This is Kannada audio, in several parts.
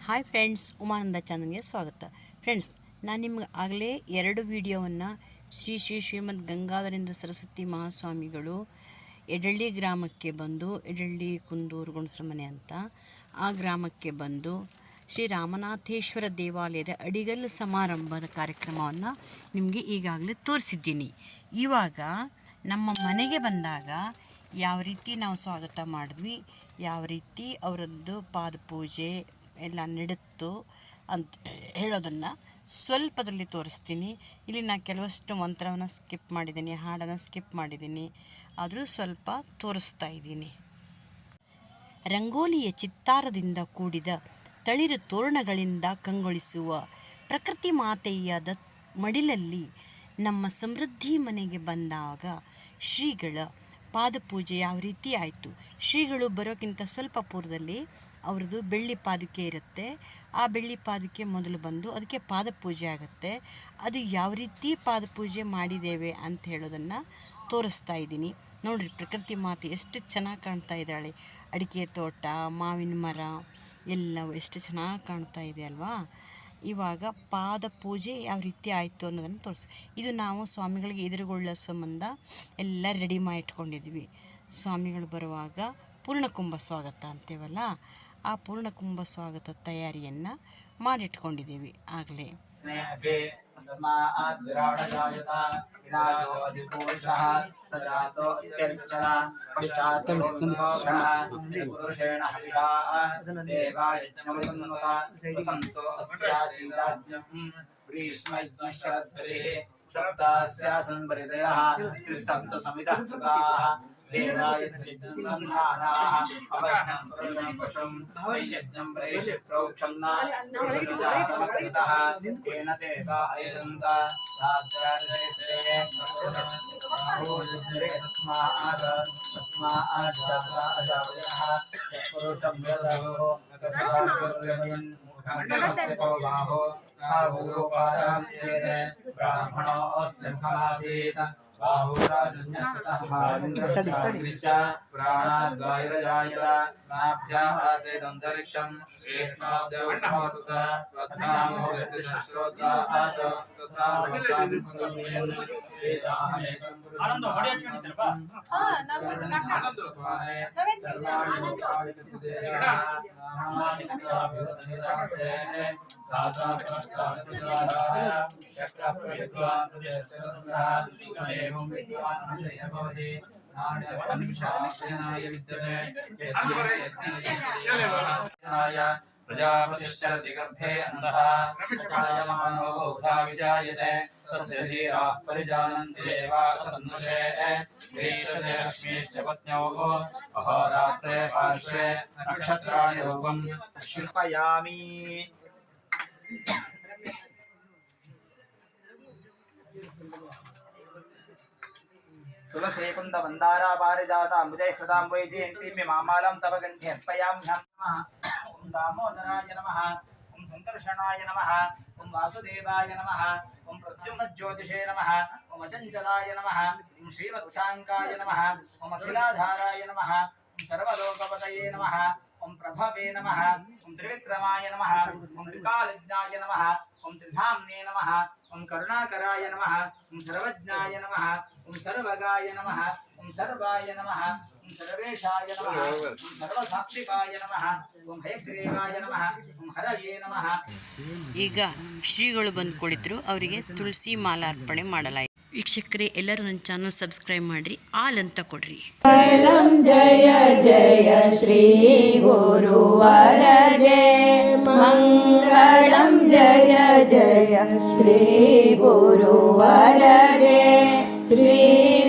ಹಾಯ್ ಫ್ರೆಂಡ್ಸ್, ಉಮಾನಂದ ಚಾನಲ್ಗೆ ಸ್ವಾಗತ. ಫ್ರೆಂಡ್ಸ್, ನಾನು ನಿಮ್ಗೆ ಆಗಲೇ 2 ವಿಡಿಯೋವನ್ನು ಶ್ರೀಮದ್ ಗಂಗಾಧರೇಂದ್ರ ಸರಸ್ವತಿ ಮಹಾಸ್ವಾಮಿಗಳು ಎಡಳ್ಳಿ ಗ್ರಾಮಕ್ಕೆ ಬಂದು, ಎಡಳ್ಳಿ ಕುಂದೂರು ಗುಣಸ್ರ ಮನೆ ಅಂತ ಆ ಗ್ರಾಮಕ್ಕೆ ಬಂದು ಶ್ರೀ ರಾಮನಾಥೇಶ್ವರ ದೇವಾಲಯದ ಅಡಿಗಲ್ಲು ಸಮಾರಂಭದ ಕಾರ್ಯಕ್ರಮವನ್ನು ನಿಮಗೆ ಈಗಾಗಲೇ ತೋರಿಸಿದ್ದೀನಿ. ಇವಾಗ ನಮ್ಮ ಮನೆಗೆ ಬಂದಾಗ ಯಾವ ರೀತಿ ನಾವು ಸ್ವಾಗತ ಮಾಡಿದ್ವಿ, ಯಾವ ರೀತಿ ಅವರದ್ದು ಪಾದಪೂಜೆ ಎಲ್ಲ ನಡೆತ್ತು ಅಂತ ಹೇಳೋದನ್ನು ಸ್ವಲ್ಪದಲ್ಲಿ ತೋರಿಸ್ತೀನಿ. ಇಲ್ಲಿ ನಾನು ಕೆಲವಷ್ಟು ಮಂತ್ರವನ್ನು ಸ್ಕಿಪ್ ಮಾಡಿದ್ದೀನಿ, ಹಾಡನ್ನು ಸ್ಕಿಪ್ ಮಾಡಿದ್ದೀನಿ, ಆದರೂ ಸ್ವಲ್ಪ ತೋರಿಸ್ತಾ ಇದ್ದೀನಿ. ರಂಗೋಲಿಯ ಚಿತ್ತಾರದಿಂದ ಕೂಡಿದ ತಳಿರು ತೋರಣಗಳಿಂದ ಕಂಗೊಳಿಸುವ ಪ್ರಕೃತಿ ಮಾತೆಯಾದ ಮಡಿಲಲ್ಲಿ ನಮ್ಮ ಸಮೃದ್ಧಿ ಮನೆಗೆ ಬಂದಾಗ ಶ್ರೀಗಳ ಪಾದಪೂಜೆ ಯಾವ ರೀತಿ ಆಯಿತು. ಶ್ರೀಗಳು ಬರೋಕ್ಕಿಂತ ಸ್ವಲ್ಪ ಪೂರ್ವದಲ್ಲಿ ಅವ್ರದ್ದು ಬೆಳ್ಳಿ ಪಾದುಕೆ ಇರುತ್ತೆ. ಆ ಬೆಳ್ಳಿ ಪಾದುಕೆ ಮೊದಲು ಬಂದು ಅದಕ್ಕೆ ಪಾದಪೂಜೆ ಆಗುತ್ತೆ. ಅದು ಯಾವ ರೀತಿ ಪಾದಪೂಜೆ ಮಾಡಿದ್ದೇವೆ ಅಂತ ಹೇಳೋದನ್ನು ತೋರಿಸ್ತಾ ಇದ್ದೀನಿ. ನೋಡಿರಿ, ಪ್ರಕೃತಿ ಮಾತೆ ಎಷ್ಟು ಚೆನ್ನಾಗಿ ಕಾಣ್ತಾ ಇದ್ದಾಳೆ. ಅಡಿಕೆ ತೋಟ, ಮಾವಿನ ಮರ ಎಲ್ಲವೂ ಎಷ್ಟು ಚೆನ್ನಾಗಿ ಕಾಣ್ತಾ ಇದೆ ಅಲ್ವಾ. ಇವಾಗ ಪಾದಪೂಜೆ ಯಾವ ರೀತಿ ಆಯಿತು ಅನ್ನೋದನ್ನು ತೋರಿಸಿ. ಇದು ನಾವು ಸ್ವಾಮಿಗಳಿಗೆ ಎದುರುಗೊಳ್ಳೋ ಸಂಬಂಧ ಎಲ್ಲ ರೆಡಿ ಮಾಡಿ ಇಟ್ಕೊಂಡಿದ್ವಿ. ಸ್ವಾಮಿಗಳು ಬರುವಾಗ ಪೂರ್ಣಕುಂಭ ಸ್ವಾಗತ ಅಂತೇವಲ್ಲ, ಆ ಪೂರ್ಣಕುಂಭ ಸ್ವಾಗತ ತಯಾರಿಯನ್ನು ಮಾಡಿಟ್ಕೊಂಡಿದ್ದೀವಿ ಆಗಲೇ. प्रजापतिश्चरति गर्भे अन्तः प्रजायमानो बहुधा विजायते तस्य धीराः परिजानन्ति देवासन्नुषे श्रीश्च लक्ष्मीश्च पत्न्योः अहोरात्रे पार्श्वे नक्षत्राणि रूपम् क्षिपयामि. तुलसी कुंद मंदारा पारिजाता अम्बुजै कृताम्बुजै जयन्ती मे मामालं तव कंठे अर्पयाम्यहम्. ओम दामोदराय नमः, ओम संकर्षणाय नमः, ओम वासुदेवाय नमः, ओम प्रद्युम्नज्योतिषे नमः, ओम अचञ्चलाय नमः, ओम श्रीवत्साङ्काय नमः, ओम अखिलाधाराय नमः, ओम सर्वलोकपतये नमः, ओम प्रभवे नमः, ओम त्रिविक्रमाय नमः, ओम त्रिकालज्ञाय नमः, ओम त्रिधाम्ने नमः, ओम करुणाकराय नमः, ओम सर्वज्ञाय नमः, ओम सर्वगाय नमः, ओम सर्वाय नमः, ओम सर्वेशाय नमः, ओम सर्वसाक्षिकाय नमः, ओम हयग्रीवाय नमः, ओम हरये नमः. ಈಗ ಶ್ರೀಗಳು ಬಂದು ಕುಳಿತರು, ಅವರಿಗೆ ತುಳಸಿ ಮಾಲಾರ್ಪಣೆ ಮಾಡಲಾಯಿತು. ವೀಕ್ಷಕರೇ, ಎಲ್ಲರೂ ನನ್ನ ಚಾನಲ್ ಸಬ್ಸ್ಕ್ರೈಬ್ ಮಾಡಿರಿ, ಆಲ್ ಅಂತ ಕೊಡ್ರಿ. ಜಯ ಜಯ ಶ್ರೀ ಗುರುವರಗೆ ಮಂಗಳಂ, ಜಯ ಜಯ ಶ್ರೀ ಗುರುವರಗೆ. ಶ್ರೀ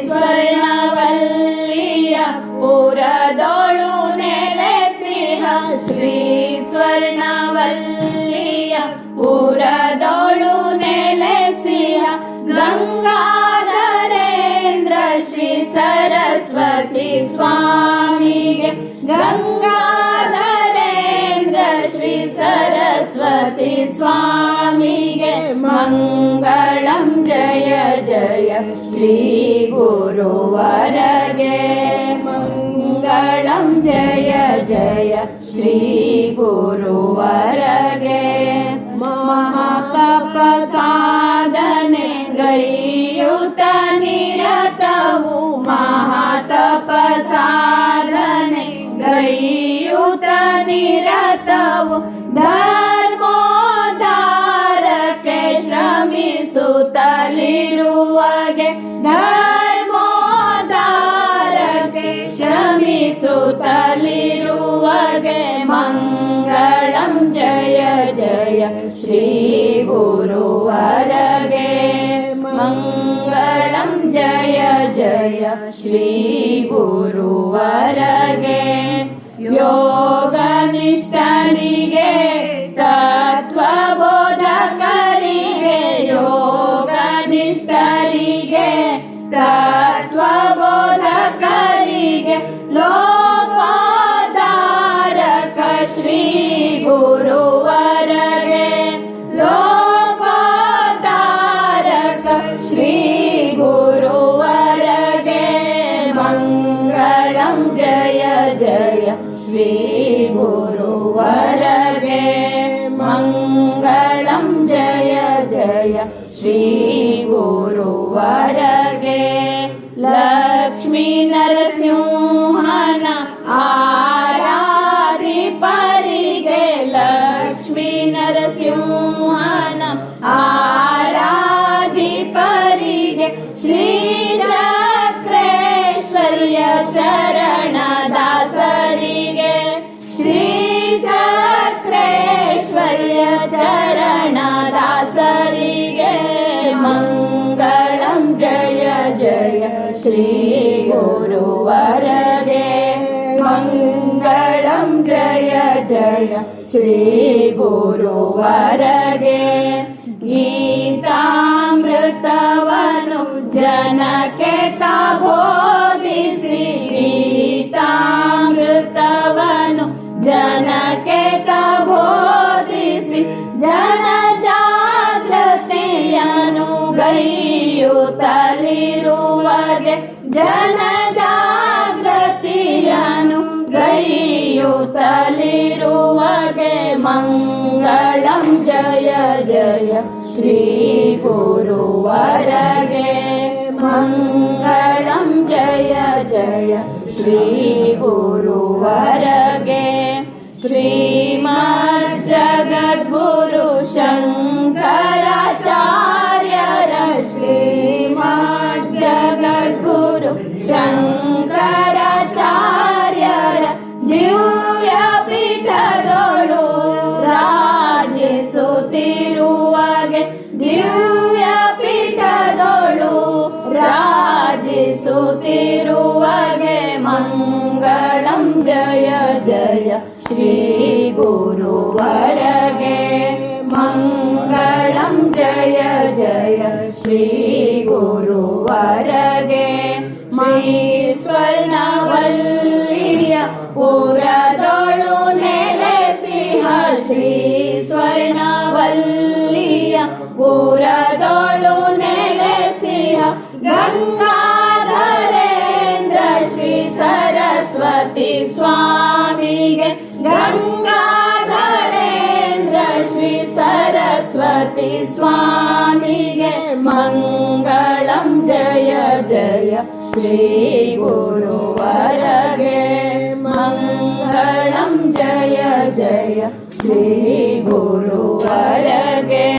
ಸ್ವರ್ಣವಲ್ಲಿಯ ಪುರದೊಳು ನೆಲೆಸಿಹ, ಶ್ರೀ ಸ್ವರ್ಣವಲ್ಲಿಯ ಪುರದೊಳು ನೆಲೆಸಿಹ ಗಂಗಾಧರೇಂದ್ರ ಶ್ರೀ ಸರಸ್ವತಿ ಸ್ವಾಮಿಗೆ, ಗಂಗಾಧರೇಂದ್ರ ಶ್ರೀ ಸರಸ್ವತಿ ಸ್ವಾಮಿಗೆ ಮಂಗಳಂ. ಜಯ ಜಯ ಶ್ರೀ ಗುರುವರಗೆ ಮಂಗಳಂ. ಜಯ ಜಯ ಶ್ರೀ ಗುರುವರಗೆ. ಗೈಯುತ ನಿರತವು ಮಹಾತಪಸಾಧನೆ ಗೈಯುತ ನಿರತವು ಧರ್ಮೋದ್ಧಾರಕ್ಕೆ ಶ್ರಮಿಸುತ್ತಲಿರುವಗೆ ಧರ್ಮೋದ್ಧಾರಕ್ಕೆ ಶ್ರಮಿಸುತ್ತಲಿರುವಗೆ ಮಂಗಳಂ ಜಯ ಜಯ ಶ್ರೀ ಗುರುವರಗೆ ಮಂಗಳಂ ಜಯ ಜಯ ಶ್ರೀ ಗುರುವರಗೆ ಯೋಗನಿಷ್ಠರಿಗೆ ತತ್ವಬೋಧಕರಿಗೆ ಯೋಗನಿಷ್ಠರಿಗೆ ತತ್ವಬೋಧಕರಿಗೆ ಲೋಕೋದ್ಧಾರಕ ಶ್ರೀ ಗುರುವರಗೆ ಲೋಕೋದ್ಧಾರಕ ಶ್ರೀ ಗುರುವರಗೆ ಮಂಗಳಂ ಜಯ ಜಯ ಶ್ರೀ ಗುರುವರಗೆ ಮಂಗಳಂ ಜಯ ಜಯ ಶ್ರೀ ಗುರುವರಗೆ ಲಕ್ಷ್ಮೀ ನರಸಿಂಹನ ಆರಾಧಿಪರಿಗೆ ಲಕ್ಷ್ಮೀ ನರಸಿಂಹನ ಆರಾಧಿಪರಿಗೆ ಶ್ರೀ ಚಕ್ರೇಶ್ವರ್ಯ ಚರಣದಾಸರಿಗೆ ಶ್ರೀ ಚಕ್ರೇಶ್ವರ್ಯ ಚರಣದಾಸರಿಗೆ ಮಂಗಳಂ ಜಯ ಜಯ ಶ್ರೀ ಗುರುವರಗೆ ಮಂಗಳಂ ಜಯ ಜಯ ಶ್ರೀ ಗುರುವರಗೆ ಗೀತಾಮೃತವನು ಜನಕ್ಕೆ ತಾ ಬೋಧಿಸಿ ಗೀತಾಮೃತವನು ಜನಕ್ಕೆ ತಾ ಬೋಧಿಸಿ ಜನ ಜಾಗೃತಿಯನು ಗೈಯುತ್ತಲಿರುವಗೆ ಜನ ಜಾಗೃತಿಯನು ಗೈಯುತ್ತಲಿರುವಗೆ ಮಂಗಳಂ ಜಯ ಜಯ ಶ್ರೀ ಗುರುವರಗೆ ಮಂಗಳಂ ಜಯ ಜಯ ಶ್ರೀ ಗುರುವರಗೆ ಶ್ರೀಮದ್ ಜಗದ್ಗುರು ಶಂಕರಾಚಾರ್ಯರ ಶ್ರೀಮದ್ ಜಗದ್ಗುರು ಶಂಕರಾಚಾರ್ಯರ ದಿವ್ಯ ಪೀಠದೊಳು ರಾಜಿಸುತ್ತಿರುವಗೆ ದಿವ್ಯ ಪೀಠದೊಳು ರಾಜಿಸುತ್ತಿರುವಗೆ ಮಂಗಳಂ ಜಯ ಜಯ ಶ್ರೀ ಗುರುವರಗೆ ಮಂಗಳಂ ಜಯ ಜಯ ಶ್ರೀ ಗುರುವರಗೆ ಶ್ರೀ ಸ್ವರ್ಣವಲ್ಲಿಯ ಪುರದೊಳು ನೆಲೆಸಿಹ ಶ್ರೀ ಸ್ವರ್ಣವಲ್ಲಿಯ ಪುರದೊಳು ನೆಲೆಸಿಹ ಗಂಗಾಧರೇಂದ್ರ ಶ್ರೀ ಸರಸ್ವತಿ ಸ್ವಾಮಿಗೆ ಗಂಗಾಧರೇಂದ್ರ ಶ್ರೀ ಸರಸ್ವತಿ ಸ್ವಾಮಿಗೆ ಮಂಗಳಂ ಜಯ ಜಯ ಶ್ರೀ ಗುರುವರಗೆ ಮಂಗಳಂ ಜಯ ಜಯ ಶ್ರೀ ಗುರು